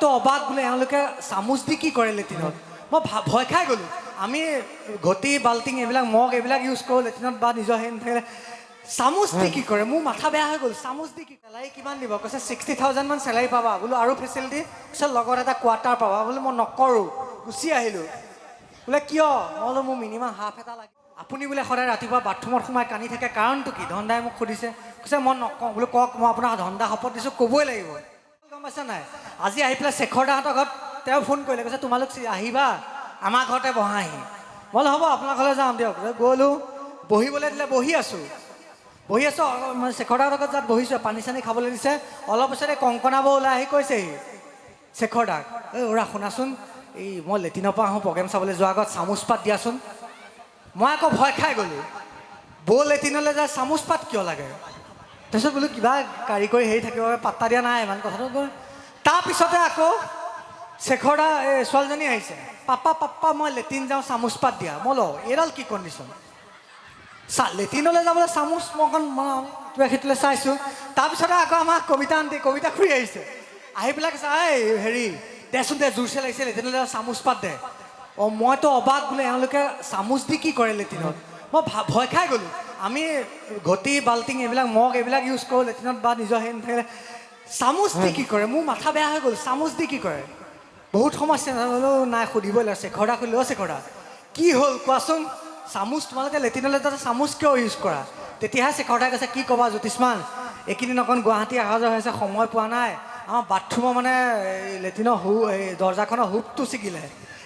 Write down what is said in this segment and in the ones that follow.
মইতো অবাক বোলে এওঁলোকে চামুচ দি কি কৰে লেট্ৰিনত মই ভয় খাই গ'লোঁ আমি ঘটি বাল্টিং এইবিলাক মগ এইবিলাক ইউজ কৰোঁ লেট্ৰিনত বা নিজৰ সেই নাথাকিলে চামুচ দি কি কৰে মোৰ মাথা বেয়া হৈ গ'ল চামুচ দি কি চেলাৰী কিমান দিব কৈছে 60,000 মান চেলাৰী পাবা বোলো আৰু ফেচিলিটি পিছত লগত এটা কোৱাৰ্টাৰ পাবা বোলো মই নকৰোঁ গুচি আহিলোঁ বোলে কিয় মই বোলো মোৰ মিনিমাম হাফ এটা লাগে আপুনি বোলে সদায় ৰাতিপুৱা বাথৰুমত সোমাই কান্দি থাকে কাৰণটো কি ধন্দাই মোক সুধিছে কৈছে মই নকওঁ বোলো কওক মই আপোনাক ধন্দা শপত দিছোঁ ক'বই লাগিব গম পাইছে নাই আজি আহি পেলাই শেখৰ দাহঁতৰ ঘৰত তেওঁ ফোন কৰিলে কৈছে তোমালোক আহিবা আমাৰ ঘৰতে বহাহি মই বোলো হ'ব আপোনাৰ ঘৰলৈ যাম দিয়ক গ'লোঁ বহিবলৈ দিলে বহি আছোঁ শেখৰ দাহঁতৰ ঘৰত যাত বহিছোঁ পানী চানী খাবলৈ দিছে অলপ পিছতে কংকনা বৌ ওলাই আহি কৈছেহি শেখৰ দাক এই ওৰা শুনাচোন এই মই লেট্ৰিনৰ পৰা আহোঁ প্ৰগ্ৰেম চাবলৈ যোৱাৰ আগত চামুচ পাত দিয়াচোন মই আকৌ ভয় খাই গ'লোঁ বৌ লেট্ৰিনলৈ যায় চামুচ পাত কিয় লাগে তাৰপিছত বোলো কিবা কাৰিকৰী হেৰি থাকিব পাত্তা দিয়া নাই ইমান কথাটো গ'ল তাৰপিছতে আকৌ শেখৰ দা এই ছোৱালীজনী আহিছে পাপা মই লেট্ৰিন যাওঁ চামুচ পাত দিয়া মই লওঁ এইডাল কি কণ্ডিশ্যন লেট্ৰিনলৈ যাবলৈ চামুচ মই অকণ কিবা সেইটোলৈ চাইছোঁ তাৰপিছতে আকৌ আমাৰ কবিতা খুৰি আহিছে আহি পেলাই কৈছে এই হেৰি দেচোন দে জোৰচে লাগিছে লেট্ৰিনলৈ চামুচ পাত দে অঁ মইতো অবাক বোলে এওঁলোকে চামুচ দি কি কৰে লেট্ৰিনত মই ভয় খাই গ'লোঁ আমি ঘটি বাল্টিং এইবিলাক মগ এইবিলাক ইউজ কৰোঁ লেট্ৰিনত বা নিজৰ সেই নাথাকিলে চামুচ দি কি কৰে মোৰ মাথা বেয়া হৈ গ'ল চামুচ দি কি কৰে বহুত সমস্যা নাই সুধিবই লাগে শেখৰ দা খুলিব শেখৰ দা কি হ'ল কোৱাচোন চামুচ তোমালোকে লেট্ৰিনলৈ যাতে চামুচ কিয় ইউজ কৰা তেতিয়াহে শেখৰ দাই কৈছে কি ক'বা জ্যোতিষ্মান এইকেইদিন অকণ গুৱাহাটী অহা যোৱা হৈছে সময় পোৱা নাই আমাৰ বাথৰুমৰ মানে লেট্ৰিনৰ এই দৰ্জাখনৰ হুপটো ছিগিলে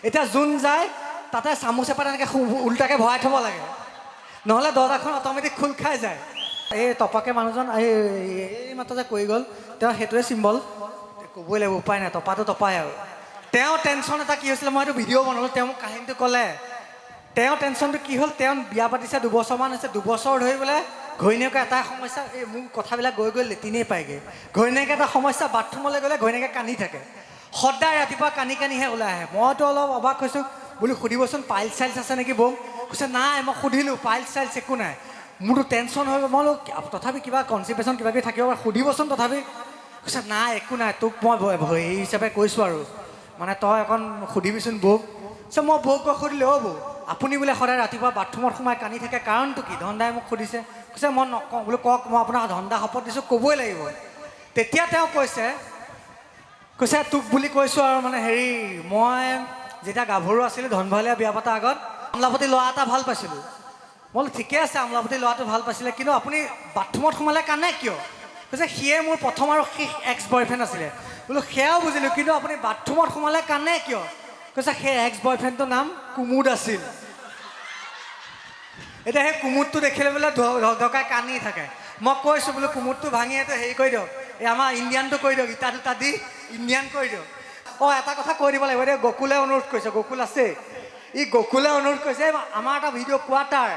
এতিয়া যোন যায় তাতে চামুচ এপাত এনেকৈ উল্টাকৈ ভৰাই থ'ব লাগে নহ'লে দৰ্জাখন অট'মেটিক খোল খাই যায় এই টপাকে মানুহজন এই মাত্ৰ যে কৈ গ'ল তেওঁ সেইটোৱে চিম্বল ক'বই লাগিব উপায় নাই টপাটো টপাই আৰু তেওঁ টেনশ্যন এটা কি হৈছিলে মই এইটো ভিডিঅ' বনালোঁ তেওঁ মোক কাহিনীটো ক'লে তেওঁ টেনশ্যনটো কি হ'ল তেওঁ বিয়া পাতিছে 2 বছৰমান হৈছে 2 বছৰ ধৰি বোলে ঘৈণীয়েকৰ এটা সমস্যা এই মোৰ কথাবিলাক গৈ লেট্ৰিনেই পায়গৈ ঘৈণীয়েকে এটা সমস্যা বাথৰুমলৈ গ'লে ঘৈণীয়েকে কান্দি থাকে সদায় ৰাতিপুৱা কান্দিহে ওলাই আহে মইতো অলপ অবাক হৈছোঁ বোলো সুধিবচোন পাইল চাইলছ আছে নেকি বৌ কৈছে নাই মই সুধিলোঁ পাইল চাইলছ একো নাই মোৰতো টেনশ্যন হৈ গ'ল মই বোলো তথাপি কিবা কনচিপেশ্যন কিবা কিবি থাকিব পাৰে সুধিবচোন তথাপি কৈছে নাই একো নাই তোক মই হেৰি হিচাপে কৈছোঁ আৰু মানে তই অকণ সুধিবিচোন বৌক মই বৌক গৈ সুধিলোঁ অ' বৌ আপুনি বোলে সদায় ৰাতিপুৱা বাথৰুমত সোমাই কান্দি থাকে কাৰণটো কি ধন্দাই মোক সুধিছে কৈছে মই নকওঁ বোলো কওক মই আপোনাক ধন্দা শপত দিছোঁ ক'বই লাগিব তেতিয়া তেওঁ কৈছে তোক বুলি কৈছোঁ আৰু মানে হেৰি মই যেতিয়া গাভৰু আছিলোঁ ধনভৰালীয়া বিয়া পতাৰ আগত আমলাপতি ল'ৰা এটা ভাল পাইছিলোঁ মই বোলো ঠিকে আছে আমলাপতি ল'ৰাটো ভাল পাইছিলে কিন্তু আপুনি বাথৰুমত সোমালে কান্দে কিয় কৈছে সিয়ে মোৰ প্ৰথম আৰু শেষ এক্স বয়ফ্ৰেণ্ড আছিলে বোলো সেয়াও বুজিলোঁ কিন্তু আপুনি বাথৰুমত সোমালে কান্দে কিয় কৈছে সেই এক্স বয়ফ্ৰেণ্ডটোৰ নাম কুমুদ আছিল এতিয়া সেই কুমুদটো দেখিলে বোলে ধকাই কান্দি থাকে মই কৈছোঁ বোলো কুমুদটো ভাঙি এইটো হেৰি কৰি দিয়ক এই আমাৰ ইণ্ডিয়ানটো কৰি দিয়ক ইটা দুটা দি ইণ্ডিয়ান কৰি দিয়ক অঁ এটা কথা কৈ দিব লাগিব এতিয়া গকুলে অনুৰোধ কৰিছে গকুল আছে ই গকুলে অনুৰোধ কৰিছে আমাৰ এটা ভিডিঅ' কোৱাৰ্টাৰ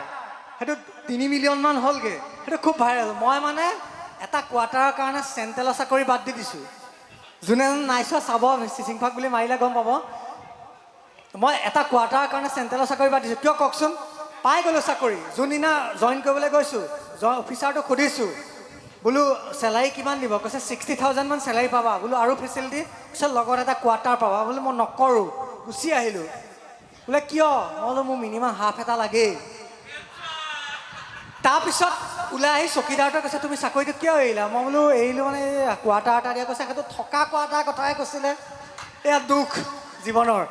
সেইটো 3 মিলিয়নমান হ'লগৈ সেইটো খুব ভাইৰেল মই মানে এটা কোৱাৰ্টাৰৰ কাৰণে চেণ্ট্ৰেলৰ চাকৰি বাদ দি দিছোঁ যোনে নাই চোৱা চাব চিচিংফাক বুলি মাৰিলে গম পাব মই এটা কোৱাৰ্টাৰৰ কাৰণে চেণ্ট্ৰেলৰ চাকৰি বাদ দিছোঁ কিয় কওকচোন পাই গ'লোঁ চাকৰি যোনদিনা জইন কৰিবলৈ গৈছোঁ অফিচাৰটোক সুধিছোঁ বোলো চেলাৰী কিমান দিব কৈছে 60,000 মান চেলাৰী পাবা বোলো আৰু ফেচিলিটি পিছত লগত এটা কোৱাৰ্টাৰ পাবা বোলো মই নকৰোঁ গুচি আহিলোঁ বোলে কিয় মই বোলো মোৰ মিনিমাম হাফ এটা লাগেই তাৰপিছত ওলাই আহি চকীদাৰটোৱে কৈছে তুমি চাকৰিটো কিয় এৰিলা মই বোলো এৰিলোঁ মানে কোৱাৰ্টাৰ এটা দিয়া কৈছে সেইটো থকা কোৱাৰ্টাৰ কথাই কৈছিলে এয়া দুখ জীৱনৰ